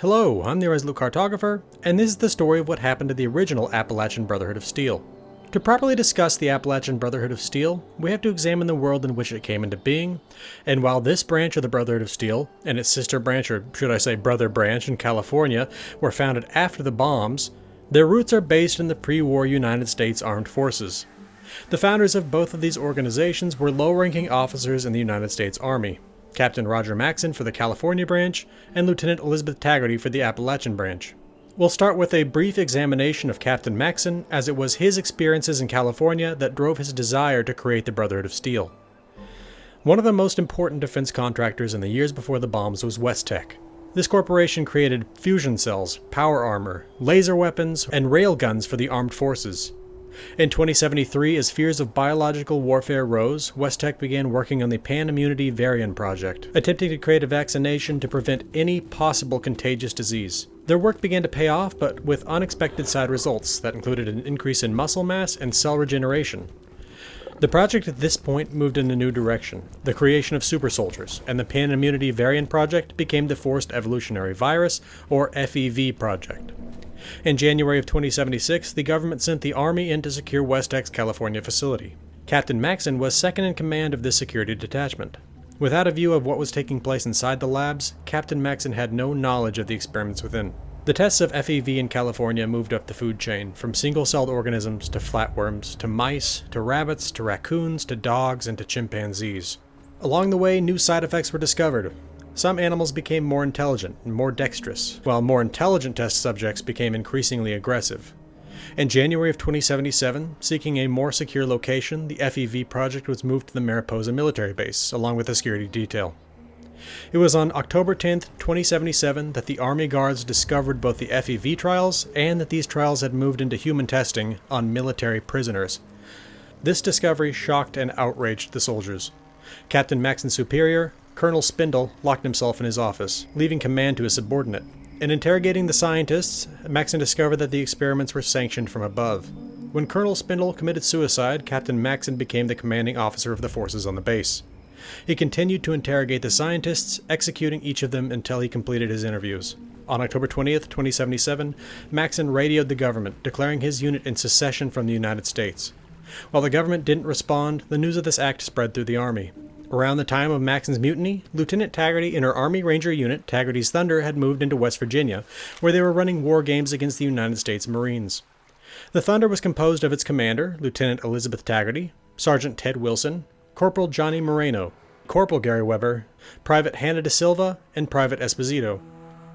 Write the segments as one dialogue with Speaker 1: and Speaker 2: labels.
Speaker 1: Hello, I'm the Resolute Cartographer, and this is the story of what happened to the original Appalachian Brotherhood of Steel. To properly discuss the Appalachian Brotherhood of Steel, we have to examine the world in which it came into being, and while this branch of the Brotherhood of Steel, and its sister branch, or should I say brother branch in California, were founded after the bombs, their roots are based in the pre-war United States Armed Forces. The founders of both of these organizations were low-ranking officers in the United States Army. Captain Roger Maxson for the California branch, and Lieutenant Elizabeth Taggerdy for the Appalachian branch. We'll start with a brief examination of Captain Maxson, as it was his experiences in California that drove his desire to create the Brotherhood of Steel. One of the most important defense contractors in the years before the bombs was Westech. This corporation created fusion cells, power armor, laser weapons, and railguns for the armed forces. In 2073, as fears of biological warfare rose, Westech began working on the Pan-Immunity Variant Project, attempting to create a vaccination to prevent any possible contagious disease. Their work began to pay off, but with unexpected side results that included an increase in muscle mass and cell regeneration. The project at this point moved in a new direction, the creation of super soldiers, and the Pan-Immunity Variant Project became the Forced Evolutionary Virus, or FEV project. In January of 2076, the government sent the Army in to secure Westech's California facility. Captain Maxson was second in command of this security detachment. Without a view of what was taking place inside the labs, Captain Maxson had no knowledge of the experiments within. The tests of FEV in California moved up the food chain, from single-celled organisms to flatworms, to mice, to rabbits, to raccoons, to dogs, and to chimpanzees. Along the way, new side effects were discovered. Some animals became more intelligent and more dexterous, while more intelligent test subjects became increasingly aggressive. In January of 2077, seeking a more secure location, the FEV project was moved to the Mariposa military base, along with a security detail. It was on October 10, 2077, that the Army Guards discovered both the FEV trials and that these trials had moved into human testing on military prisoners. This discovery shocked and outraged the soldiers. Captain Maxson's superior, Colonel Spindle, locked himself in his office, leaving command to his subordinate. In interrogating the scientists, Maxson discovered that the experiments were sanctioned from above. When Colonel Spindle committed suicide, Captain Maxson became the commanding officer of the forces on the base. He continued to interrogate the scientists, executing each of them until he completed his interviews. On October 20th, 2077, Maxson radioed the government, declaring his unit in secession from the United States. While the government didn't respond, the news of this act spread through the Army. Around the time of Maxson's mutiny, Lieutenant Taggerdy and her Army Ranger unit, Taggerdy's Thunder, had moved into West Virginia, where they were running war games against the United States Marines. The Thunder was composed of its commander, Lieutenant Elizabeth Taggerdy, Sergeant Ted Wilson, Corporal Johnny Moreno, Corporal Gary Weber, Private Hannah De Silva, and Private Esposito.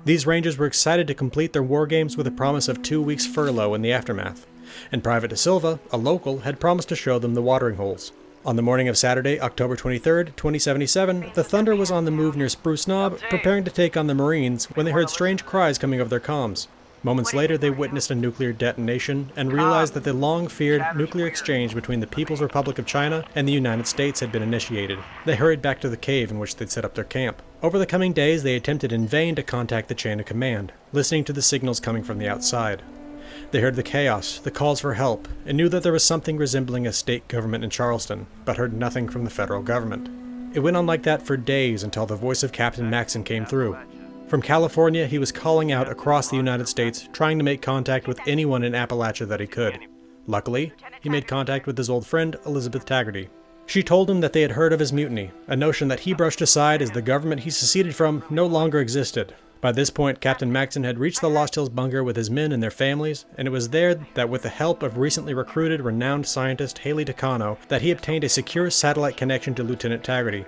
Speaker 1: These Rangers were excited to complete their war games with a promise of 2 weeks furlough in the aftermath, and Private De Silva, a local, had promised to show them the watering holes. On the morning of Saturday, October 23, 2077, the Thunder was on the move near Spruce Knob, preparing to take on the Marines when they heard strange cries coming over their comms. Moments later, they witnessed a nuclear detonation and realized that the long-feared nuclear exchange between the People's Republic of China and the United States had been initiated. They hurried back to the cave in which they'd set up their camp. Over the coming days, they attempted in vain to contact the chain of command, listening to the signals coming from the outside. They heard the chaos, the calls for help, and knew that there was something resembling a state government in Charleston, but heard nothing from the federal government. It went on like that for days until the voice of Captain Maxson came through. From California, he was calling out across the United States, trying to make contact with anyone in Appalachia that he could. Luckily, he made contact with his old friend, Elizabeth Taggerdy. She told him that they had heard of his mutiny, a notion that he brushed aside as the government he seceded from no longer existed. By this point, Captain Maxson had reached the Lost Hills bunker with his men and their families, and it was there that with the help of recently recruited renowned scientist Haley Takano that he obtained a secure satellite connection to Lieutenant Taggerdy.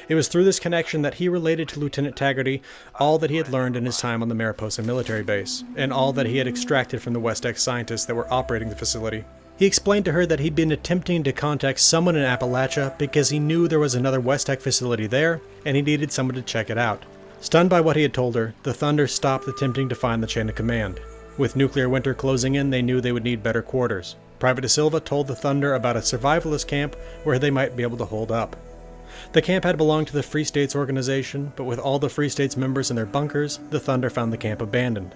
Speaker 1: It was through this connection that he related to Lieutenant Taggerdy all that he had learned in his time on the Mariposa military base, and all that he had extracted from the Westech scientists that were operating the facility. He explained to her that he'd been attempting to contact someone in Appalachia because he knew there was another Westech facility there, and he needed someone to check it out. Stunned by what he had told her, the Thunder stopped attempting to find the chain of command. With nuclear winter closing in, they knew they would need better quarters. Private De Silva told the Thunder about a survivalist camp where they might be able to hold up. The camp had belonged to the Free States organization, but with all the Free States members in their bunkers, the Thunder found the camp abandoned.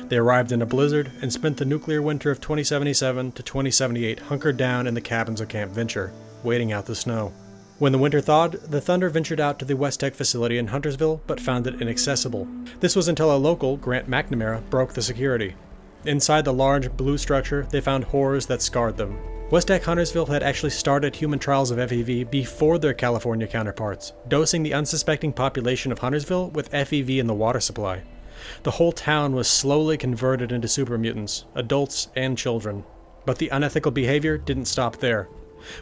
Speaker 1: They arrived in a blizzard and spent the nuclear winter of 2077 to 2078 hunkered down in the cabins of Camp Venture, waiting out the snow. When the winter thawed, the Thunder ventured out to the West Tech facility in Huntersville, but found it inaccessible. This was until a local, Grant McNamara, broke the security. Inside the large, blue structure, they found horrors that scarred them. West Tech Huntersville had actually started human trials of FEV before their California counterparts, dosing the unsuspecting population of Huntersville with FEV in the water supply. The whole town was slowly converted into super mutants, adults and children. But the unethical behavior didn't stop there.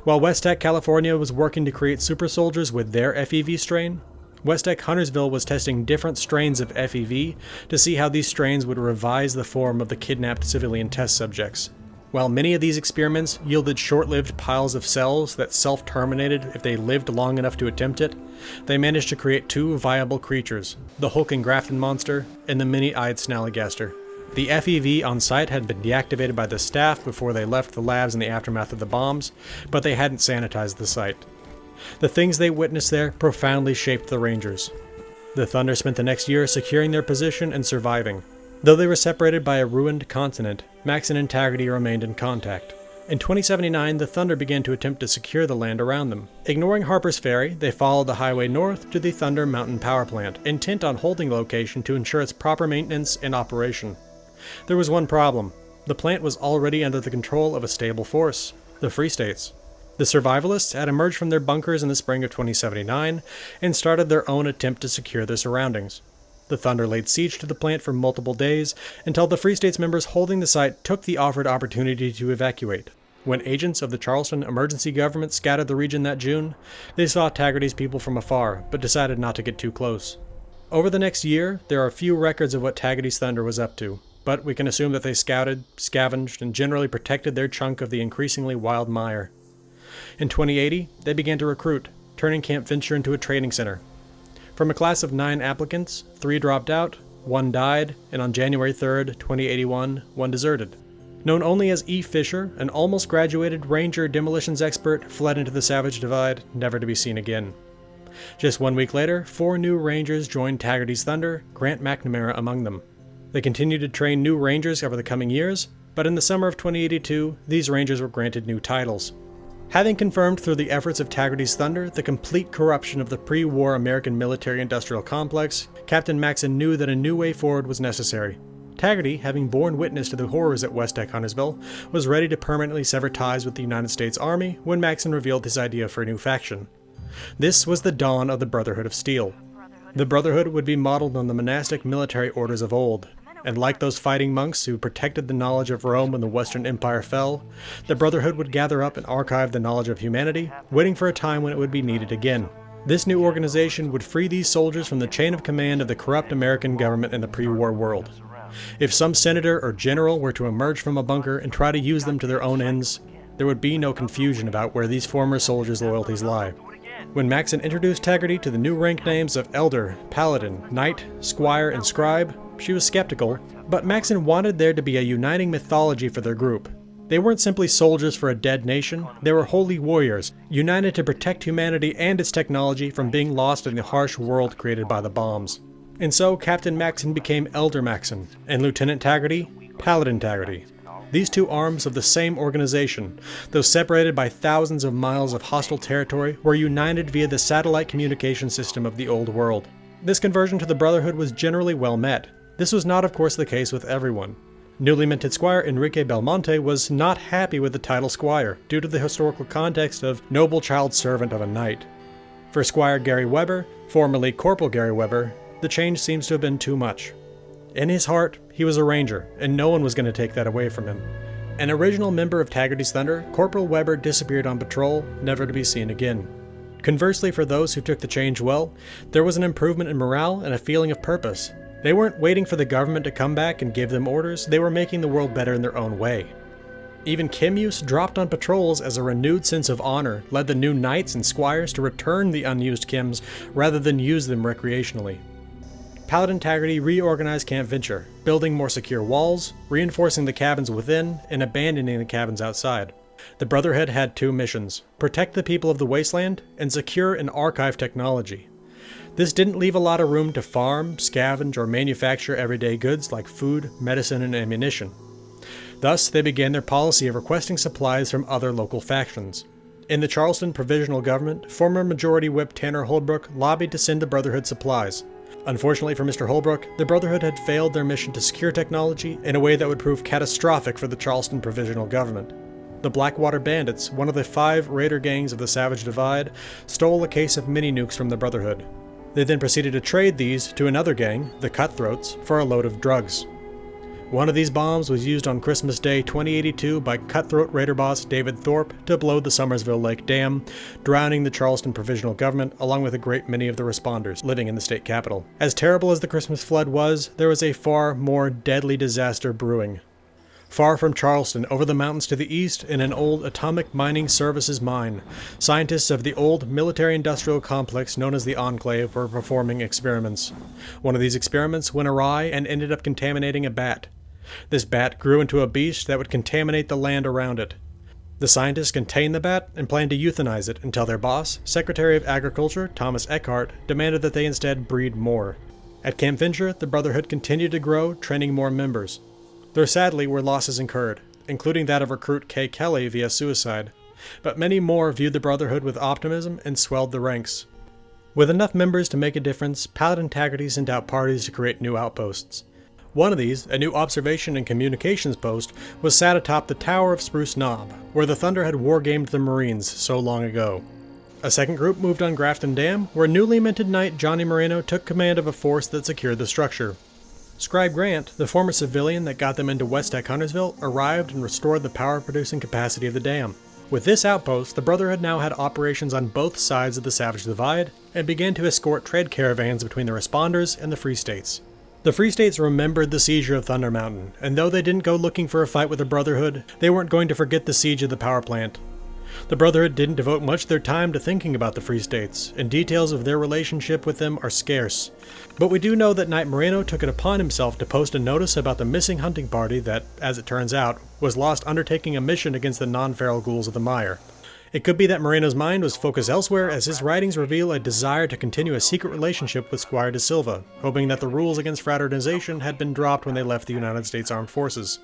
Speaker 1: While West Tech California was working to create super soldiers with their FEV strain, West Tech Huntersville was testing different strains of FEV to see how these strains would revise the form of the kidnapped civilian test subjects. While many of these experiments yielded short-lived piles of cells that self-terminated if they lived long enough to attempt it, they managed to create two viable creatures, the hulking Grafton monster and the mini-eyed snallygaster. The FEV on site had been deactivated by the staff before they left the labs in the aftermath of the bombs, but they hadn't sanitized the site. The things they witnessed there profoundly shaped the Rangers. The Thunder spent the next year securing their position and surviving. Though they were separated by a ruined continent, Maxon and Taggerdy remained in contact. In 2079, the Thunder began to attempt to secure the land around them. Ignoring Harper's Ferry, they followed the highway north to the Thunder Mountain Power Plant, intent on holding the location to ensure its proper maintenance and operation. There was one problem. The plant was already under the control of a stable force, the Free States. The survivalists had emerged from their bunkers in the spring of 2079 and started their own attempt to secure their surroundings. The Thunder laid siege to the plant for multiple days until the Free States members holding the site took the offered opportunity to evacuate. When agents of the Charleston emergency government scattered the region that June, they saw Taggerdy's people from afar, but decided not to get too close. Over the next year, there are few records of what Taggerdy's Thunder was up to, but we can assume that they scouted, scavenged, and generally protected their chunk of the increasingly wild mire. In 2080, they began to recruit, turning Camp Venture into a training center. From a class of 9 applicants, 3 dropped out, 1 died, and on January 3, 2081, 1 deserted. Known only as E. Fisher, an almost graduated Ranger demolitions expert fled into the Savage Divide, never to be seen again. Just 1 week later, 4 new Rangers joined Taggerdy's Thunder, Grant McNamara among them. They continued to train new Rangers over the coming years, but in the summer of 2082, these Rangers were granted new titles. Having confirmed through the efforts of Taggerdy's Thunder the complete corruption of the pre-war American military-industrial complex, Captain Maxon knew that a new way forward was necessary. Taggerdy, having borne witness to the horrors at West Tech Huntersville, was ready to permanently sever ties with the United States Army when Maxon revealed his idea for a new faction. This was the dawn of the Brotherhood of Steel. The Brotherhood would be modeled on the monastic military orders of old, and like those fighting monks who protected the knowledge of Rome when the Western Empire fell, the Brotherhood would gather up and archive the knowledge of humanity, waiting for a time when it would be needed again. This new organization would free these soldiers from the chain of command of the corrupt American government in the pre-war world. If some senator or general were to emerge from a bunker and try to use them to their own ends, there would be no confusion about where these former soldiers' loyalties lie. When Maxon introduced Taggerdy to the new rank names of Elder, Paladin, Knight, Squire, and Scribe, she was skeptical, but Maxon wanted there to be a uniting mythology for their group. They weren't simply soldiers for a dead nation, they were holy warriors, united to protect humanity and its technology from being lost in the harsh world created by the bombs. And so Captain Maxon became Elder Maxon, and Lieutenant Taggerdy, Paladin Taggerdy. These two arms of the same organization, though separated by thousands of miles of hostile territory, were united via the satellite communication system of the old world. This conversion to the Brotherhood was generally well met. This was not, of course, the case with everyone. Newly minted Squire Enrique Belmonte was not happy with the title Squire, due to the historical context of noble child servant of a knight. For Squire Gary Weber, formerly Corporal Gary Weber, the change seems to have been too much. In his heart, he was a Ranger, and no one was going to take that away from him. An original member of Taggerdy's Thunder, Corporal Weber disappeared on patrol, never to be seen again. Conversely, for those who took the change well, there was an improvement in morale and a feeling of purpose. They weren't waiting for the government to come back and give them orders, they were making the world better in their own way. Even Kim use dropped on patrols as a renewed sense of honor led the new knights and squires to return the unused Kims rather than use them recreationally. Paladin Taggerdy reorganized Camp Venture, building more secure walls, reinforcing the cabins within, and abandoning the cabins outside. The Brotherhood had 2 missions: protect the people of the wasteland, and secure and archive technology. This didn't leave a lot of room to farm, scavenge, or manufacture everyday goods like food, medicine, and ammunition. Thus, they began their policy of requesting supplies from other local factions. In the Charleston Provisional Government, former Majority Whip Tanner Holbrook lobbied to send the Brotherhood supplies. Unfortunately for Mr. Holbrook, the Brotherhood had failed their mission to secure technology in a way that would prove catastrophic for the Charleston Provisional Government. The Blackwater Bandits, one of the 5 raider gangs of the Savage Divide, stole a case of mini-nukes from the Brotherhood. They then proceeded to trade these to another gang, the Cutthroats, for a load of drugs. One of these bombs was used on Christmas Day 2082 by Cutthroat Raider boss David Thorpe to blow the Summersville Lake Dam, drowning the Charleston Provisional Government along with a great many of the responders living in the state capital. As terrible as the Christmas flood was, there was a far more deadly disaster brewing. Far from Charleston, over the mountains to the east, in an old Atomic Mining Services mine, scientists of the old military-industrial complex known as the Enclave were performing experiments. One of these experiments went awry and ended up contaminating a bat. This bat grew into a beast that would contaminate the land around it. The scientists contained the bat and planned to euthanize it until their boss, Secretary of Agriculture Thomas Eckhart, demanded that they instead breed more. At Camp Fincher, the Brotherhood continued to grow, training more members. There sadly were losses incurred, including that of recruit Kay Kelly via suicide, but many more viewed the Brotherhood with optimism and swelled the ranks. With enough members to make a difference, Paladin Taggerdy sent out parties to create new outposts. One of these, a new observation and communications post, was sat atop the Tower of Spruce Knob, where the Thunder had wargamed the Marines so long ago. A second group moved on Grafton Dam, where newly minted Knight Johnny Moreno took command of a force that secured the structure. Scribe Grant, the former civilian that got them into West Tech Huntersville, arrived and restored the power-producing capacity of the dam. With this outpost, the Brotherhood now had operations on both sides of the Savage Divide, and began to escort trade caravans between the responders and the Free States. The Free States remembered the seizure of Thunder Mountain, and though they didn't go looking for a fight with the Brotherhood, they weren't going to forget the siege of the power plant. The Brotherhood didn't devote much of their time to thinking about the Free States, and details of their relationship with them are scarce. But we do know that Knight Moreno took it upon himself to post a notice about the missing hunting party that, as it turns out, was lost undertaking a mission against the non-feral ghouls of the mire. It could be that Moreno's mind was focused elsewhere, as his writings reveal a desire to continue a secret relationship with Squire De Silva, hoping that the rules against fraternization had been dropped when they left the United States Armed Forces.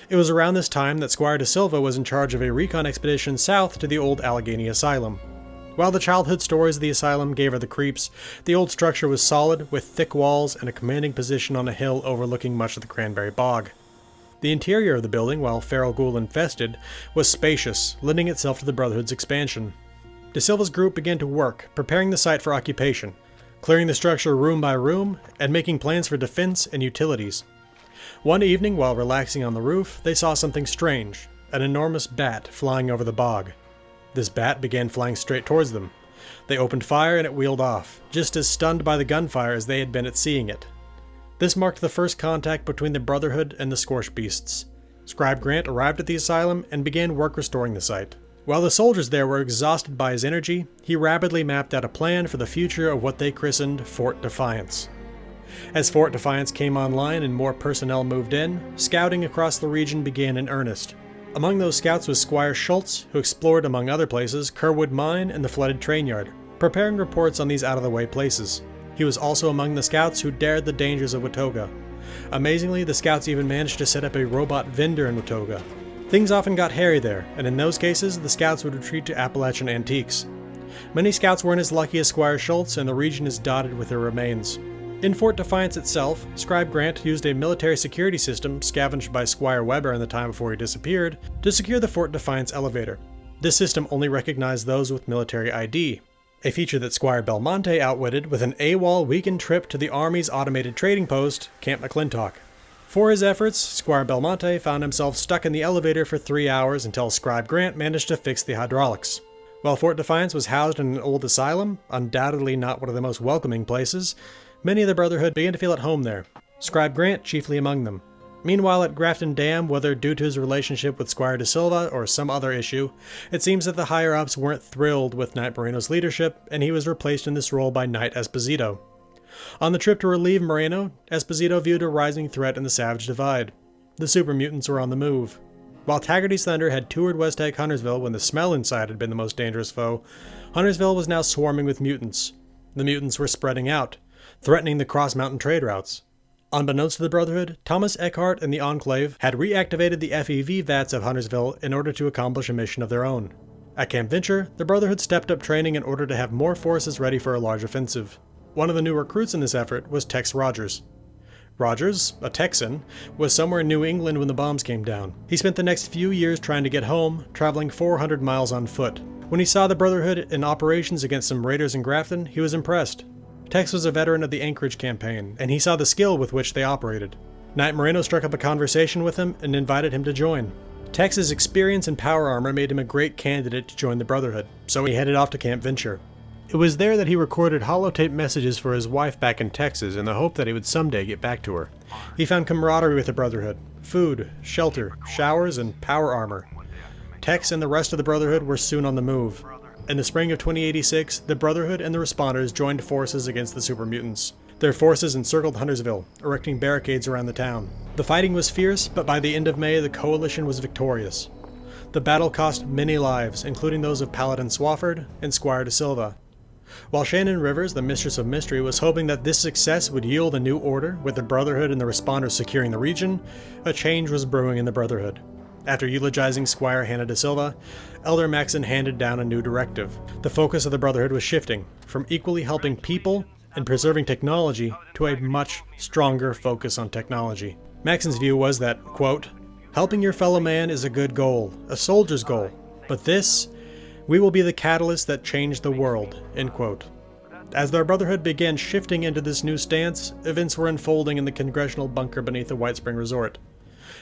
Speaker 1: It was around this time that Squire De Silva was in charge of a recon expedition south to the old Allegheny Asylum. While the childhood stories of the asylum gave her the creeps, the old structure was solid, with thick walls and a commanding position on a hill overlooking much of the Cranberry Bog. The interior of the building, while feral ghoul infested, was spacious, lending itself to the Brotherhood's expansion. De Silva's group began to work, preparing the site for occupation, clearing the structure room by room, and making plans for defense and utilities. One evening, while relaxing on the roof, they saw something strange, an enormous bat flying over the bog. This bat began flying straight towards them. They opened fire and it wheeled off, just as stunned by the gunfire as they had been at seeing it. This marked the first contact between the Brotherhood and the scorchbeasts. Scribe Grant arrived at the asylum and began work restoring the site. While the soldiers there were exhausted by his energy, he rapidly mapped out a plan for the future of what they christened Fort Defiance. As Fort Defiance came online and more personnel moved in, scouting across the region began in earnest. Among those scouts was Squire Schultz, who explored, among other places, Kerwood Mine and the flooded train yard, preparing reports on these out-of-the-way places. He was also among the scouts who dared the dangers of Watoga. Amazingly, the scouts even managed to set up a robot vendor in Watoga. Things often got hairy there, and in those cases, the scouts would retreat to Appalachian antiques. Many scouts weren't as lucky as Squire Schultz, and the region is dotted with their remains. In Fort Defiance itself, Scribe Grant used a military security system scavenged by Squire Weber in the time before he disappeared to secure the Fort Defiance elevator. This system only recognized those with military ID, a feature that Squire Belmonte outwitted with an AWOL weekend trip to the Army's automated trading post, Camp McClintock. For his efforts, Squire Belmonte found himself stuck in the elevator for 3 hours until Scribe Grant managed to fix the hydraulics. While Fort Defiance was housed in an old asylum, undoubtedly not one of the most welcoming places, many of the Brotherhood began to feel at home there, Scribe Grant chiefly among them. Meanwhile, at Grafton Dam, whether due to his relationship with Squire De Silva or some other issue, it seems that the higher-ups weren't thrilled with Knight Moreno's leadership, and he was replaced in this role by Knight Esposito. On the trip to relieve Moreno, Esposito viewed a rising threat in the Savage Divide. The super mutants were on the move. While Taggerdy's Thunder had toured West Tech Huntersville when the smell inside had been the most dangerous foe, Huntersville was now swarming with mutants. The mutants were spreading out, threatening the cross-mountain trade routes. Unbeknownst to the Brotherhood, Thomas Eckhart and the Enclave had reactivated the FEV vats of Huntersville in order to accomplish a mission of their own. At Camp Venture, the Brotherhood stepped up training in order to have more forces ready for a large offensive. One of the new recruits in this effort was Tex Rogers. Rogers, a Texan, was somewhere in New England when the bombs came down. He spent the next few years trying to get home, traveling 400 miles on foot. When he saw the Brotherhood in operations against some raiders in Grafton, he was impressed. Tex was a veteran of the Anchorage campaign, and he saw the skill with which they operated. Knight Moreno struck up a conversation with him and invited him to join. Tex's experience in power armor made him a great candidate to join the Brotherhood, so he headed off to Camp Venture. It was there that he recorded holotape messages for his wife back in Texas in the hope that he would someday get back to her. He found camaraderie with the Brotherhood, food, shelter, showers, and power armor. Tex and the rest of the Brotherhood were soon on the move. In the spring of 2086, the Brotherhood and the Responders joined forces against the super mutants. Their forces encircled Huntersville, erecting barricades around the town. The fighting was fierce, but by the end of May, the coalition was victorious. The battle cost many lives, including those of Paladin Swafford and Squire De Silva. While Shannon Rivers, the Mistress of Mystery, was hoping that this success would yield a new order, with the Brotherhood and the Responders securing the region, a change was brewing in the Brotherhood. After eulogizing Squire Hannah De Silva, Elder Maxon handed down a new directive. The focus of the Brotherhood was shifting, from equally helping people and preserving technology to a much stronger focus on technology. Maxon's view was that, quote, "Helping your fellow man is a good goal, a soldier's goal, but this, we will be the catalyst that changed the world," end quote. As their Brotherhood began shifting into this new stance, events were unfolding in the congressional bunker beneath the White Spring Resort.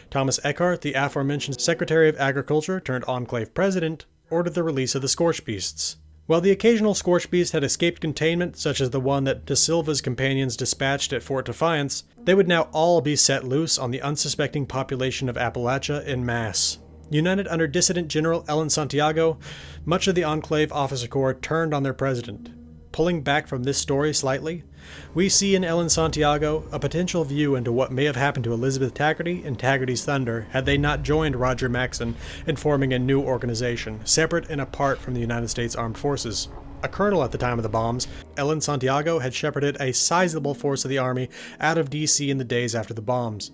Speaker 1: Thomas Eckhart, the aforementioned Secretary of Agriculture turned Enclave President, ordered the release of the scorchbeasts. While the occasional scorchbeast had escaped containment, such as the one that De Silva's companions dispatched at Fort Defiance, they would now all be set loose on the unsuspecting population of Appalachia en masse. United under dissident General Ellen Santiago, much of the Enclave officer corps turned on their president. Pulling back from this story slightly, we see in Ellen Santiago a potential view into what may have happened to Elizabeth Taggerdy and Taggerdy's Thunder had they not joined Roger Maxon in forming a new organization, separate and apart from the United States Armed Forces. A colonel at the time of the bombs, Ellen Santiago had shepherded a sizable force of the Army out of D.C. in the days after the bombs.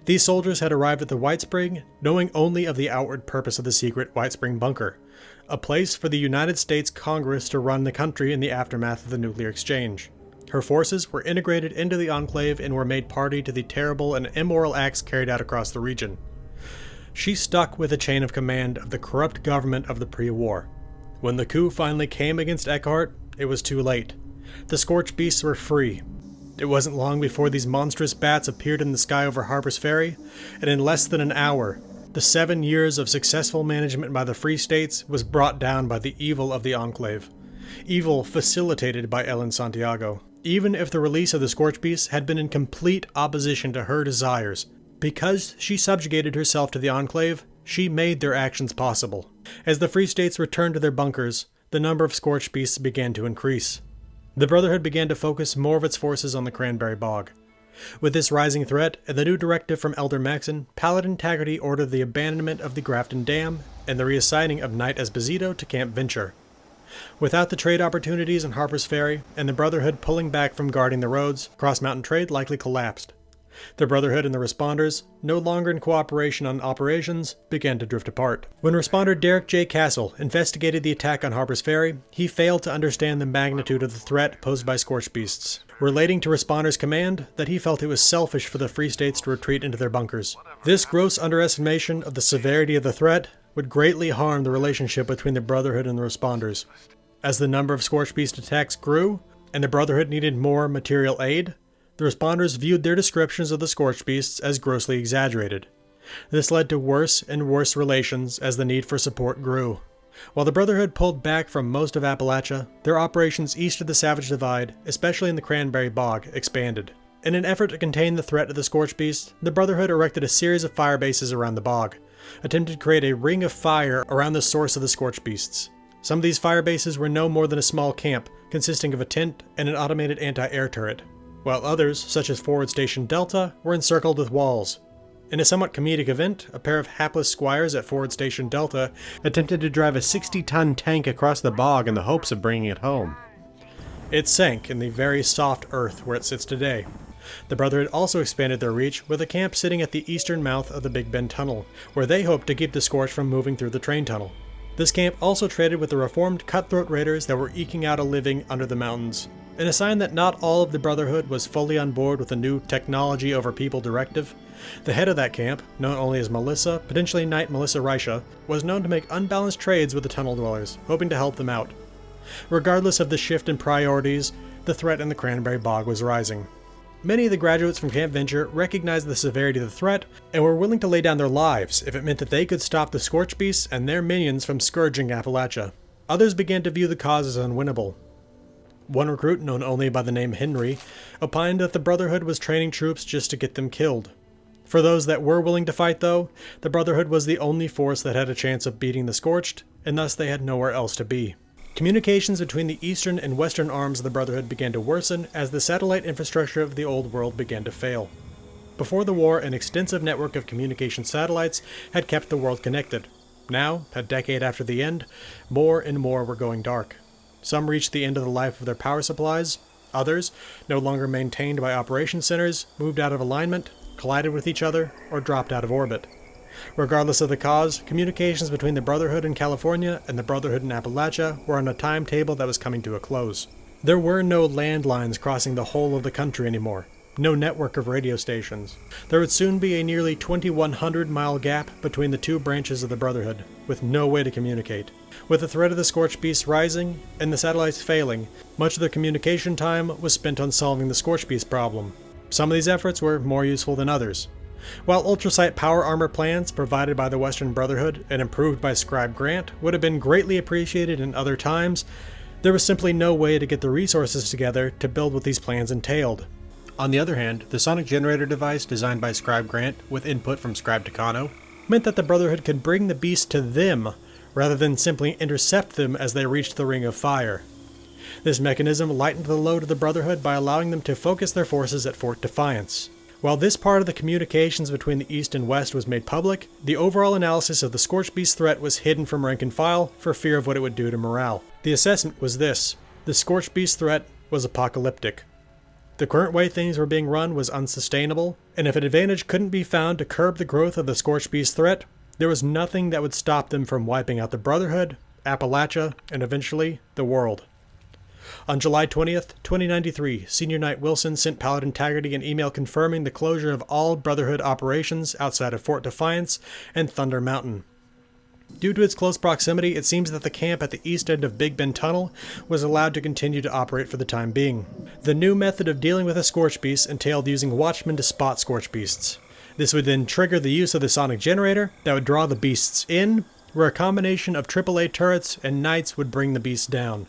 Speaker 1: These soldiers had arrived at the White Spring, knowing only of the outward purpose of the secret White Spring bunker, a place for the United States Congress to run the country in the aftermath of the nuclear exchange. Her forces were integrated into the Enclave and were made party to the terrible and immoral acts carried out across the region. She stuck with the chain of command of the corrupt government of the pre-war. When the coup finally came against Eckhart, it was too late. The scorchbeasts were free. It wasn't long before these monstrous bats appeared in the sky over Harper's Ferry, and in less than an hour, the 7 years of successful management by the Free States was brought down by the evil of the Enclave. Evil facilitated by Ellen Santiago. Even if the release of the scorchbeasts had been in complete opposition to her desires, because she subjugated herself to the Enclave, she made their actions possible. As the Free States returned to their bunkers, the number of scorchbeasts began to increase. The Brotherhood began to focus more of its forces on the Cranberry Bog. With this rising threat and the new directive from Elder Maxon, Paladin Taggerdy ordered the abandonment of the Grafton Dam and the reassigning of Knight Esposito to Camp Venture. Without the trade opportunities in Harper's Ferry and the Brotherhood pulling back from guarding the roads, cross-mountain trade likely collapsed. The Brotherhood and the Responders, no longer in cooperation on operations, began to drift apart. When Responder Derek J. Castle investigated the attack on Harper's Ferry, he failed to understand the magnitude of the threat posed by scorchbeasts, relating to Responders' command that he felt it was selfish for the Free States to retreat into their bunkers. This gross underestimation of the severity of the threat would greatly harm the relationship between the Brotherhood and the Responders. As the number of scorchbeast attacks grew, and the Brotherhood needed more material aid, the Responders viewed their descriptions of the scorchbeasts as grossly exaggerated. This led to worse and worse relations as the need for support grew. While the Brotherhood pulled back from most of Appalachia, their operations east of the Savage Divide, especially in the Cranberry Bog, expanded. In an effort to contain the threat of the scorchbeasts, the Brotherhood erected a series of fire bases around the bog, attempted to create a ring of fire around the source of the scorchbeasts. Some of these fire bases were no more than a small camp, consisting of a tent and an automated anti-air turret, while others, such as Forward Station Delta, were encircled with walls. In a somewhat comedic event, a pair of hapless squires at Forward Station Delta attempted to drive a 60-ton tank across the bog in the hopes of bringing it home. It sank in the very soft earth where it sits today. The Brotherhood also expanded their reach with a camp sitting at the eastern mouth of the Big Bend Tunnel, where they hoped to keep the Scorch from moving through the train tunnel. This camp also traded with the reformed cutthroat raiders that were eking out a living under the mountains. In a sign that not all of the Brotherhood was fully on board with the new technology over people directive, the head of that camp, known only as Melissa, potentially Knight Melissa Risha, was known to make unbalanced trades with the tunnel dwellers, hoping to help them out. Regardless of the shift in priorities, the threat in the Cranberry Bog was rising. Many of the graduates from Camp Venture recognized the severity of the threat and were willing to lay down their lives if it meant that they could stop the scorchbeasts and their minions from scourging Appalachia. Others began to view the cause as unwinnable. One recruit, known only by the name Henry, opined that the Brotherhood was training troops just to get them killed. For those that were willing to fight, though, the Brotherhood was the only force that had a chance of beating the Scorched, and thus they had nowhere else to be. Communications between the eastern and western arms of the Brotherhood began to worsen as the satellite infrastructure of the old world began to fail. Before the war, an extensive network of communication satellites had kept the world connected. Now, a decade after the end, more and more were going dark. Some reached the end of the life of their power supplies. Others, no longer maintained by operation centers, moved out of alignment, collided with each other, or dropped out of orbit. Regardless of the cause, communications between the Brotherhood in California and the Brotherhood in Appalachia were on a timetable that was coming to a close. There were no landlines crossing the whole of the country anymore, no network of radio stations. There would soon be a nearly 2,100-mile gap between the two branches of the Brotherhood, with no way to communicate. With the threat of the Scorchbeasts rising and the satellites failing, much of the communication time was spent on solving the Scorchbeast problem. Some of these efforts were more useful than others. While ultrasight power armor plans provided by the Western Brotherhood and improved by Scribe Grant would have been greatly appreciated in other times, there was simply no way to get the resources together to build what these plans entailed. On the other hand, the sonic generator device designed by Scribe Grant, with input from Scribe Takano, meant that the Brotherhood could bring the beasts to them, rather than simply intercept them as they reached the Ring of Fire. This mechanism lightened the load of the Brotherhood by allowing them to focus their forces at Fort Defiance. While this part of the communications between the East and West was made public, the overall analysis of the Scorchbeast threat was hidden from rank and file for fear of what it would do to morale. The assessment was this: the Scorchbeast threat was apocalyptic. The current way things were being run was unsustainable, and if an advantage couldn't be found to curb the growth of the Scorchbeast threat, there was nothing that would stop them from wiping out the Brotherhood, Appalachia, and eventually the world. On July 20th, 2093, Senior Knight Wilson sent Paladin Taggerdy an email confirming the closure of all Brotherhood operations outside of Fort Defiance and Thunder Mountain. Due to its close proximity, it seems that the camp at the east end of Big Bend Tunnel was allowed to continue to operate for the time being. The new method of dealing with a Scorchbeast entailed using watchmen to spot Scorchbeasts. This would then trigger the use of the sonic generator that would draw the beasts in, where a combination of AAA turrets and knights would bring the beasts down.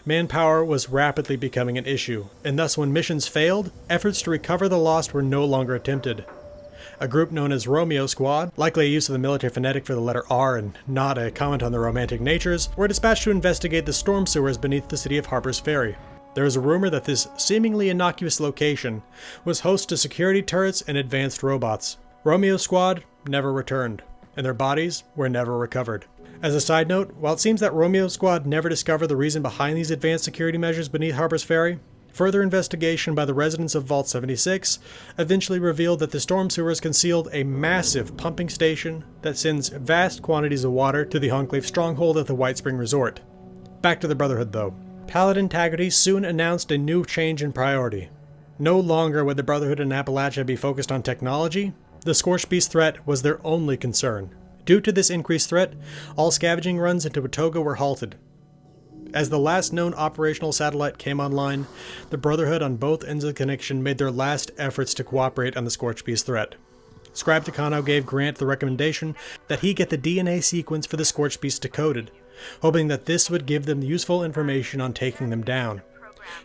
Speaker 1: Manpower was rapidly becoming an issue, and thus when missions failed, efforts to recover the lost were no longer attempted. A group known as Romeo Squad, likely a use of the military phonetic for the letter R and not a comment on their romantic natures, were dispatched to investigate the storm sewers beneath the city of Harper's Ferry. There is a rumor that this seemingly innocuous location was host to security turrets and advanced robots. Romeo Squad never returned, and their bodies were never recovered. As a side note, while it seems that Romeo Squad never discovered the reason behind these advanced security measures beneath Harper's Ferry, further investigation by the residents of Vault 76 eventually revealed that the storm sewers concealed a massive pumping station that sends vast quantities of water to the Enclave stronghold at the White Spring Resort. Back to the Brotherhood, though. Paladin Taggerdy soon announced a new change in priority. No longer would the Brotherhood in Appalachia be focused on technology. The Scorchbeast threat was their only concern. Due to this increased threat, all scavenging runs into Watoga were halted. As the last known operational satellite came online, the Brotherhood on both ends of the connection made their last efforts to cooperate on the Scorchbeast threat. Scribe Takano gave Grant the recommendation that he get the DNA sequence for the Scorchbeast decoded, hoping that this would give them useful information on taking them down.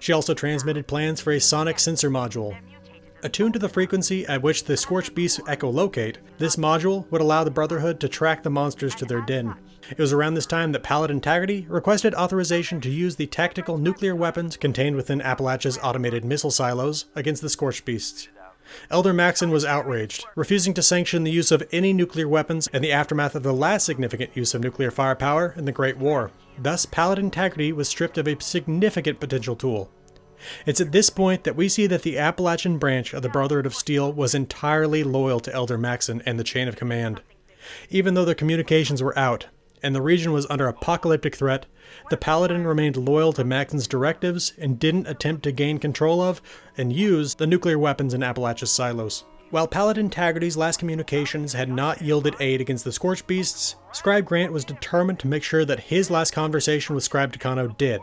Speaker 1: She also transmitted plans for a sonic sensor module. Attuned to the frequency at which the Scorchbeasts echolocate, this module would allow the Brotherhood to track the monsters to their den. It was around this time that Paladin Taggerdy requested authorization to use the tactical nuclear weapons contained within Appalachia's automated missile silos against the Scorchbeasts. Elder Maxon was outraged, refusing to sanction the use of any nuclear weapons in the aftermath of the last significant use of nuclear firepower in the Great War. Thus, Paladin Taggerdy was stripped of a significant potential tool. It's at this point that we see that the Appalachian branch of the Brotherhood of Steel was entirely loyal to Elder Maxon and the chain of command. Even though their communications were out, and the region was under apocalyptic threat, the Paladin remained loyal to Maxon's directives and didn't attempt to gain control of and use the nuclear weapons in Appalachia's silos. While Paladin Taggerdy's last communications had not yielded aid against the scorchbeasts, Scribe Grant was determined to make sure that his last conversation with Scribe Takano did.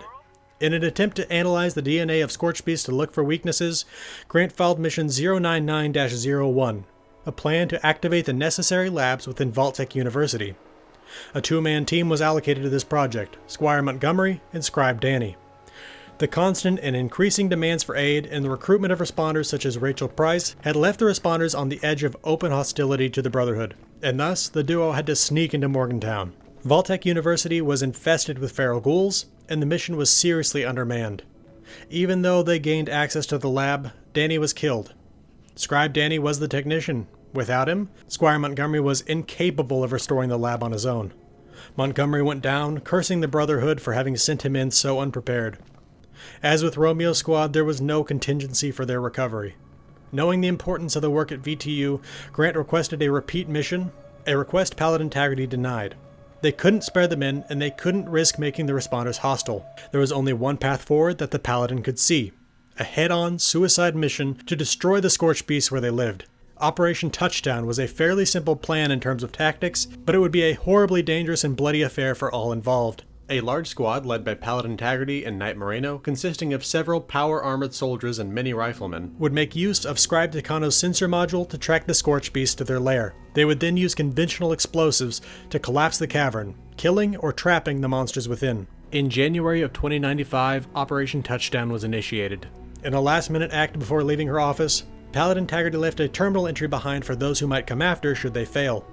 Speaker 1: In an attempt to analyze the DNA of scorchbeasts to look for weaknesses, Grant filed Mission 099-01, a plan to activate the necessary labs within Vault-Tec University. A two-man team was allocated to this project, Squire Montgomery and Scribe Danny. The constant and increasing demands for aid and the recruitment of responders such as Rachel Price had left the responders on the edge of open hostility to the Brotherhood, and thus the duo had to sneak into Morgantown. Vault-Tec University was infested with feral ghouls, and the mission was seriously undermanned. Even though they gained access to the lab, Danny was killed. Scribe Danny was the technician. Without him, Squire Montgomery was incapable of restoring the lab on his own. Montgomery went down, cursing the Brotherhood for having sent him in so unprepared. As with Romeo's squad, there was no contingency for their recovery. Knowing the importance of the work at VTU, Grant requested a repeat mission, a request Paladin Taggerdy denied. They couldn't spare the men, and they couldn't risk making the responders hostile. There was only one path forward that the Paladin could see: a head-on suicide mission to destroy the scorchbeasts where they lived. Operation Touchdown was a fairly simple plan in terms of tactics, but it would be a horribly dangerous and bloody affair for all involved. A large squad led by Paladin Taggerdy and Knight Moreno, consisting of several power-armored soldiers and many riflemen, would make use of Scribe Takano's sensor module to track the scorchbeasts to their lair. They would then use conventional explosives to collapse the cavern, killing or trapping the monsters within. In January of 2095, Operation Touchdown was initiated. In a last-minute act before leaving her office, Paladin Taggerdy left a terminal entry behind for those who might come after should they fail.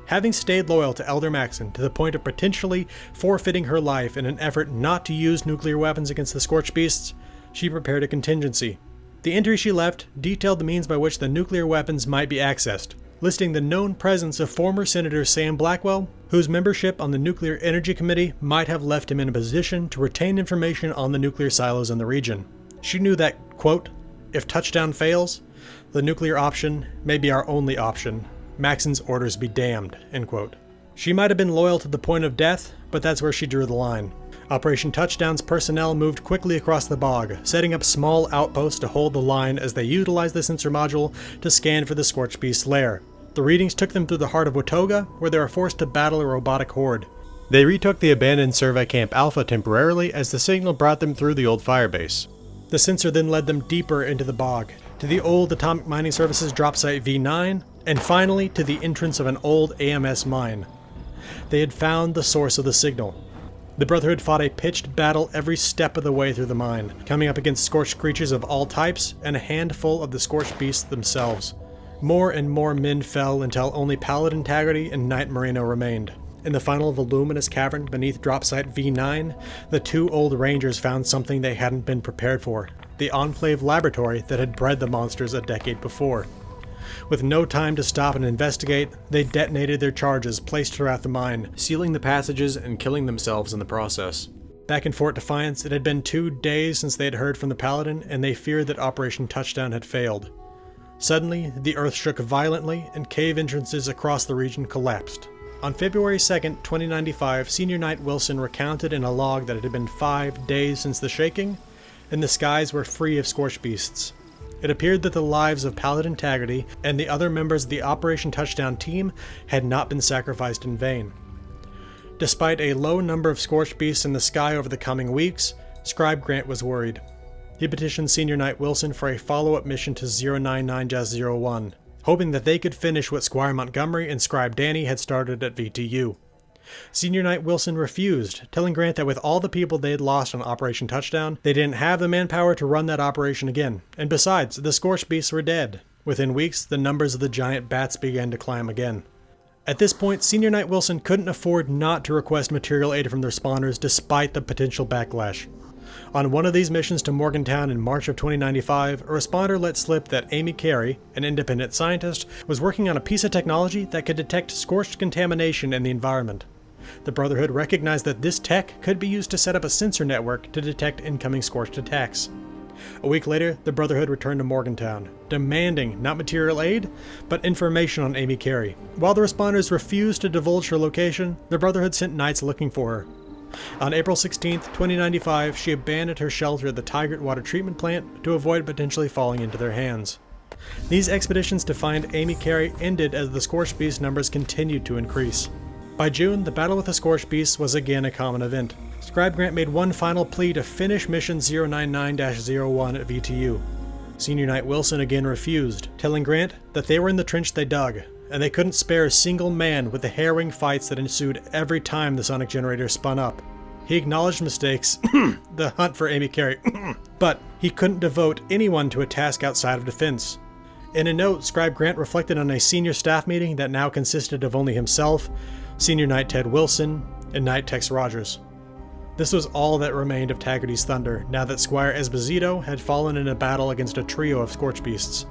Speaker 1: Having stayed loyal to Elder Maxon to the point of potentially forfeiting her life in an effort not to use nuclear weapons against the scorchbeasts, she prepared a contingency. The entry she left detailed the means by which the nuclear weapons might be accessed, listing the known presence of former Senator Sam Blackwell, whose membership on the Nuclear Energy Committee might have left him in a position to retain information on the nuclear silos in the region. She knew that, quote, "If Touchdown fails, the nuclear option may be our only option. Maxon's orders be damned," end quote. She might have been loyal to the point of death, but that's where she drew the line. Operation Touchdown's personnel moved quickly across the bog, setting up small outposts to hold the line as they utilized the sensor module to scan for the scorchbeast's lair. The readings took them through the heart of Watoga, where they were forced to battle a robotic horde. They retook the abandoned survey camp Alpha temporarily as the signal brought them through the old firebase. The sensor then led them deeper into the bog, to the old Atomic Mining Services drop site V9, and finally to the entrance of an old AMS mine. They had found the source of the signal. The Brotherhood fought a pitched battle every step of the way through the mine, coming up against scorched creatures of all types and a handful of the scorched beasts themselves. More and more men fell until only Paladin Taggerdy and Knight Moreno remained. In the final voluminous cavern beneath drop site V9, the two old rangers found something they hadn't been prepared for: the Enclave laboratory that had bred the monsters a decade before. With no time to stop and investigate, they detonated their charges placed throughout the mine, sealing the passages and killing themselves in the process. Back in Fort Defiance, it had been 2 days since they had heard from the Paladin, and they feared that Operation Touchdown had failed. Suddenly, the earth shook violently, and cave entrances across the region collapsed. On February 2nd, 2095, Senior Knight Wilson recounted in a log that it had been 5 days since the shaking, and the skies were free of scorchbeasts. It appeared that the lives of Paladin Taggerdy and the other members of the Operation Touchdown team had not been sacrificed in vain. Despite a low number of scorchbeasts in the sky over the coming weeks, Scribe Grant was worried. He petitioned Senior Knight Wilson for a follow-up mission to 099-01, hoping that they could finish what Squire Montgomery and Scribe Danny had started at VTU. Senior Knight Wilson refused, telling Grant that with all the people they had lost on Operation Touchdown, they didn't have the manpower to run that operation again, and besides, the scorched beasts were dead. Within weeks, the numbers of the giant bats began to climb again. At this point, Senior Knight Wilson couldn't afford not to request material aid from the responders despite the potential backlash. On one of these missions to Morgantown in March of 2095, a responder let slip that Amy Carey, an independent scientist, was working on a piece of technology that could detect scorched contamination in the environment. The Brotherhood recognized that this tech could be used to set up a sensor network to detect incoming scorched attacks. A week later, the Brotherhood returned to Morgantown, demanding not material aid, but information on Amy Carey. While the responders refused to divulge her location, the Brotherhood sent knights looking for her. On April 16, 2095, she abandoned her shelter at the Taggerdy water treatment plant to avoid potentially falling into their hands. These expeditions to find Amy Carey ended as the scorchbeast numbers continued to increase. By June, the battle with the scorchbeasts was again a common event. Scribe Grant made one final plea to finish Mission 099-01 at VTU. Senior Knight Wilson again refused, telling Grant that they were in the trench they dug, and they couldn't spare a single man with the harrowing fights that ensued every time the sonic generator spun up. He acknowledged mistakes, the hunt for Amy Carey, but he couldn't devote anyone to a task outside of defense. In a note, Scribe Grant reflected on a senior staff meeting that now consisted of only himself, Senior Knight Ted Wilson, and Knight Tex Rogers. This was all that remained of Taggerdy's thunder, now that Squire Esposito had fallen in a battle against a trio of scorchbeasts.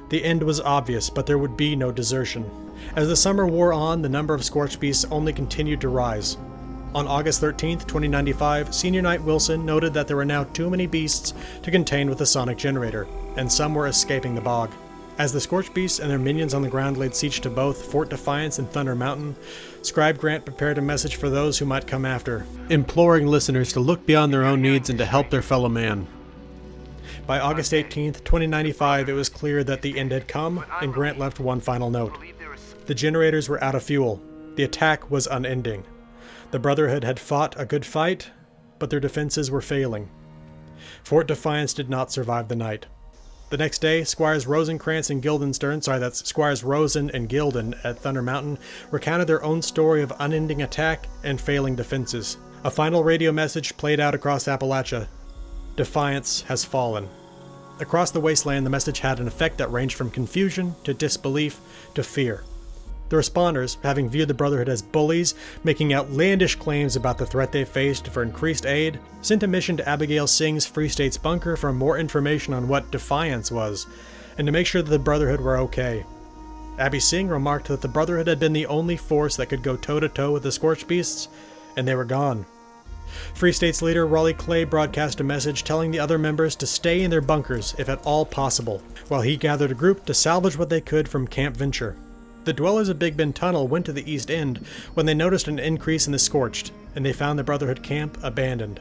Speaker 1: The end was obvious, but there would be no desertion. As the summer wore on, the number of scorchbeasts only continued to rise. On August 13, 2095, Senior Knight Wilson noted that there were now too many beasts to contain with the sonic generator, and some were escaping the bog. As the scorchbeasts and their minions on the ground laid siege to both Fort Defiance and Thunder Mountain, Scribe Grant prepared a message for those who might come after, imploring listeners to look beyond their own needs and to help their fellow man. By August 18, 2095, it was clear that the end had come, and Grant left one final note. The generators were out of fuel. The attack was unending. The Brotherhood had fought a good fight, but their defenses were failing. Fort Defiance did not survive the night. The next day, Squires Rosencrantz and Squires Rosen and Gilden at Thunder Mountain recounted their own story of unending attack and failing defenses. A final radio message played out across Appalachia. Defiance has fallen. Across the wasteland, the message had an effect that ranged from confusion to disbelief to fear. The responders, having viewed the Brotherhood as bullies, making outlandish claims about the threat they faced for increased aid, sent a mission to Abigail Singh's Free States bunker for more information on what defiance was, and to make sure that the Brotherhood were okay. Abby Singh remarked that the Brotherhood had been the only force that could go toe-to-toe with the Scorchbeasts, and they were gone. Free States leader Raleigh Clay broadcast a message telling the other members to stay in their bunkers if at all possible, while he gathered a group to salvage what they could from Camp Venture. The dwellers of Big Bend Tunnel went to the east end when they noticed an increase in the Scorched, and they found the Brotherhood camp abandoned.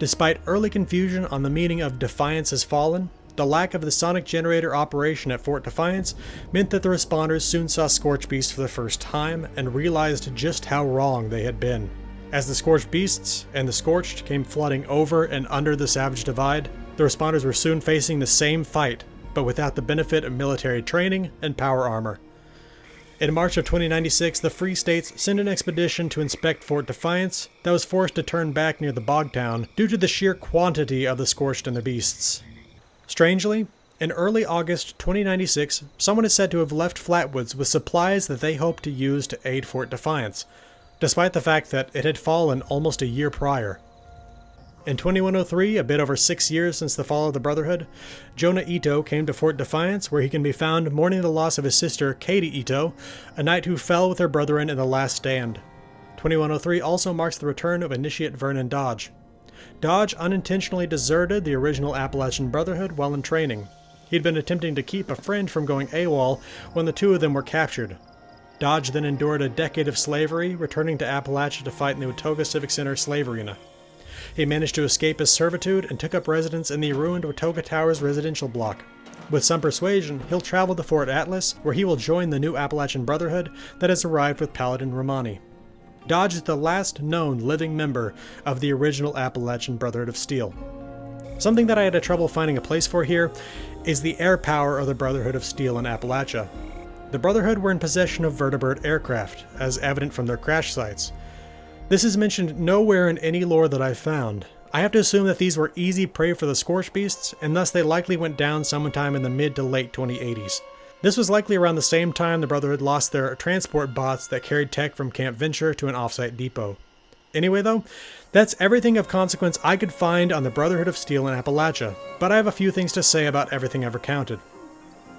Speaker 1: Despite early confusion on the meaning of Defiance has fallen, the lack of the sonic generator operation at Fort Defiance meant that the responders soon saw Scorchbeasts for the first time and realized just how wrong they had been. As the Scorched Beasts and the Scorched came flooding over and under the Savage Divide, the responders were soon facing the same fight, but without the benefit of military training and power armor. In March of 2096, the Free States sent an expedition to inspect Fort Defiance that was forced to turn back near the bog town due to the sheer quantity of the Scorched and their beasts. Strangely, in early August 2096, someone is said to have left Flatwoods with supplies that they hoped to use to aid Fort Defiance, despite the fact that it had fallen almost a year prior. In 2103, a bit over 6 years since the fall of the Brotherhood, Jonah Ito came to Fort Defiance, where he can be found mourning the loss of his sister, Katie Ito, a knight who fell with her brethren in the Last Stand. 2103 also marks the return of Initiate Vernon Dodge. Dodge unintentionally deserted the original Appalachian Brotherhood while in training. He'd been attempting to keep a friend from going AWOL when the two of them were captured. Dodge then endured a decade of slavery, returning to Appalachia to fight in the Watauga Civic Center slave arena. He managed to escape his servitude and took up residence in the ruined Watauga Towers residential block. With some persuasion, he'll travel to Fort Atlas, where he will join the new Appalachian Brotherhood that has arrived with Paladin Romani. Dodge is the last known living member of the original Appalachian Brotherhood of Steel. Something that I had trouble finding a place for here is the air power of the Brotherhood of Steel in Appalachia. The Brotherhood were in possession of vertibird aircraft, as evident from their crash sites. This is mentioned nowhere in any lore that I've found. I have to assume that these were easy prey for the Scorchbeasts, and thus they likely went down sometime in the mid to late 2080s. This was likely around the same time the Brotherhood lost their transport bots that carried tech from Camp Venture to an offsite depot. Anyway though, that's everything of consequence I could find on the Brotherhood of Steel in Appalachia, but I have a few things to say about everything I've recounted.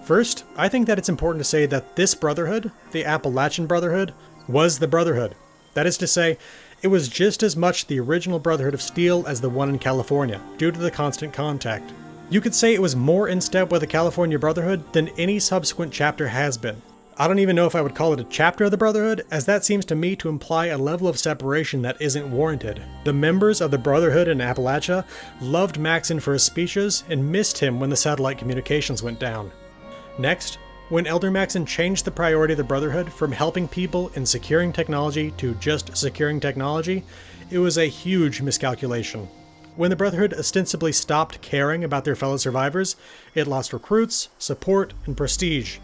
Speaker 1: First, I think that it's important to say that this Brotherhood, the Appalachian Brotherhood, was the Brotherhood. That is to say, it was just as much the original Brotherhood of Steel as the one in California, due to the constant contact. You could say it was more in step with the California Brotherhood than any subsequent chapter has been. I don't even know if I would call it a chapter of the Brotherhood, as that seems to me to imply a level of separation that isn't warranted. The members of the Brotherhood in Appalachia loved Maxon for his speeches and missed him when the satellite communications went down. Next, when Elder Maxon changed the priority of the Brotherhood from helping people and securing technology to just securing technology, it was a huge miscalculation. When the Brotherhood ostensibly stopped caring about their fellow survivors, it lost recruits, support, and prestige.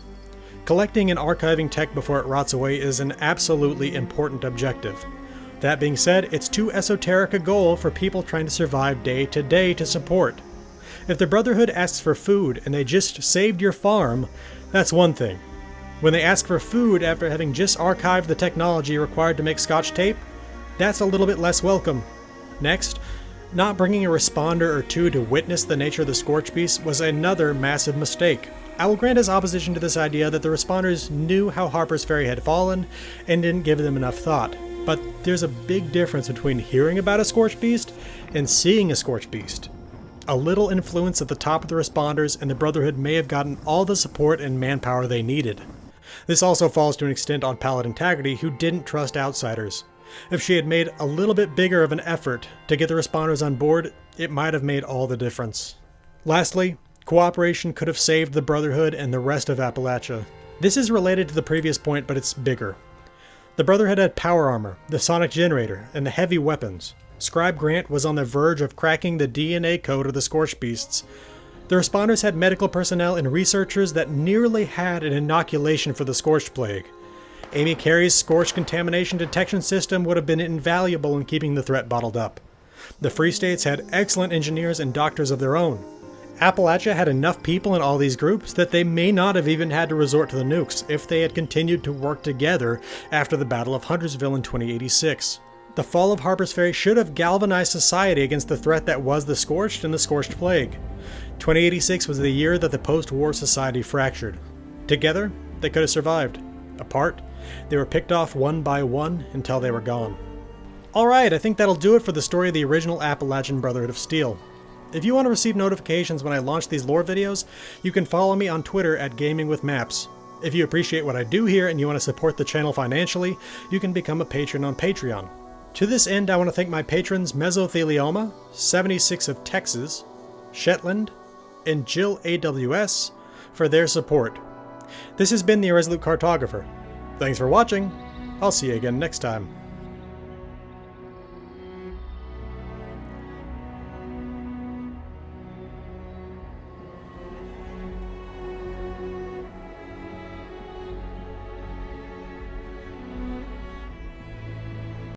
Speaker 1: Collecting and archiving tech before it rots away is an absolutely important objective. That being said, it's too esoteric a goal for people trying to survive day to day to support. If the Brotherhood asks for food and they just saved your farm, that's one thing. When they ask for food after having just archived the technology required to make Scotch tape, that's a little bit less welcome. Next, not bringing a responder or two to witness the nature of the scorchbeasts was another massive mistake. I will grant his opposition to this idea that the responders knew how Harper's Ferry had fallen and didn't give them enough thought. But there's a big difference between hearing about a scorchbeast and seeing a scorchbeast. A little influence at the top of the responders and the Brotherhood may have gotten all the support and manpower they needed. This also falls to an extent on Paladin Taggerdy, who didn't trust outsiders. If she had made a little bit bigger of an effort to get the responders on board, it might have made all the difference. Lastly, cooperation could have saved the Brotherhood and the rest of Appalachia. This is related to the previous point, but it's bigger. The Brotherhood had power armor, the sonic generator, and the heavy weapons. Scribe Grant was on the verge of cracking the DNA code of the scorchbeasts. The responders had medical personnel and researchers that nearly had an inoculation for the scorched plague. Amy Carey's scorch contamination detection system would have been invaluable in keeping the threat bottled up. The Free States had excellent engineers and doctors of their own. Appalachia had enough people in all these groups that they may not have even had to resort to the nukes if they had continued to work together after the Battle of Huntersville in 2086. The fall of Harper's Ferry should have galvanized society against the threat that was the Scorched and the Scorched Plague. 2086 was the year that the post-war society fractured. Together, they could have survived. Apart, they were picked off one by one until they were gone. Alright, I think that'll do it for the story of the original Appalachian Brotherhood of Steel. If you want to receive notifications when I launch these lore videos, you can follow me on Twitter at GamingWithMaps. If you appreciate what I do here and you want to support the channel financially, you can become a patron on Patreon. To this end, I want to thank my patrons Mesothelioma, 76 of Texas, Shetland, and Jill AWS for their support. This has been the Irresolute Cartographer. Thanks for watching. I'll see you again next time.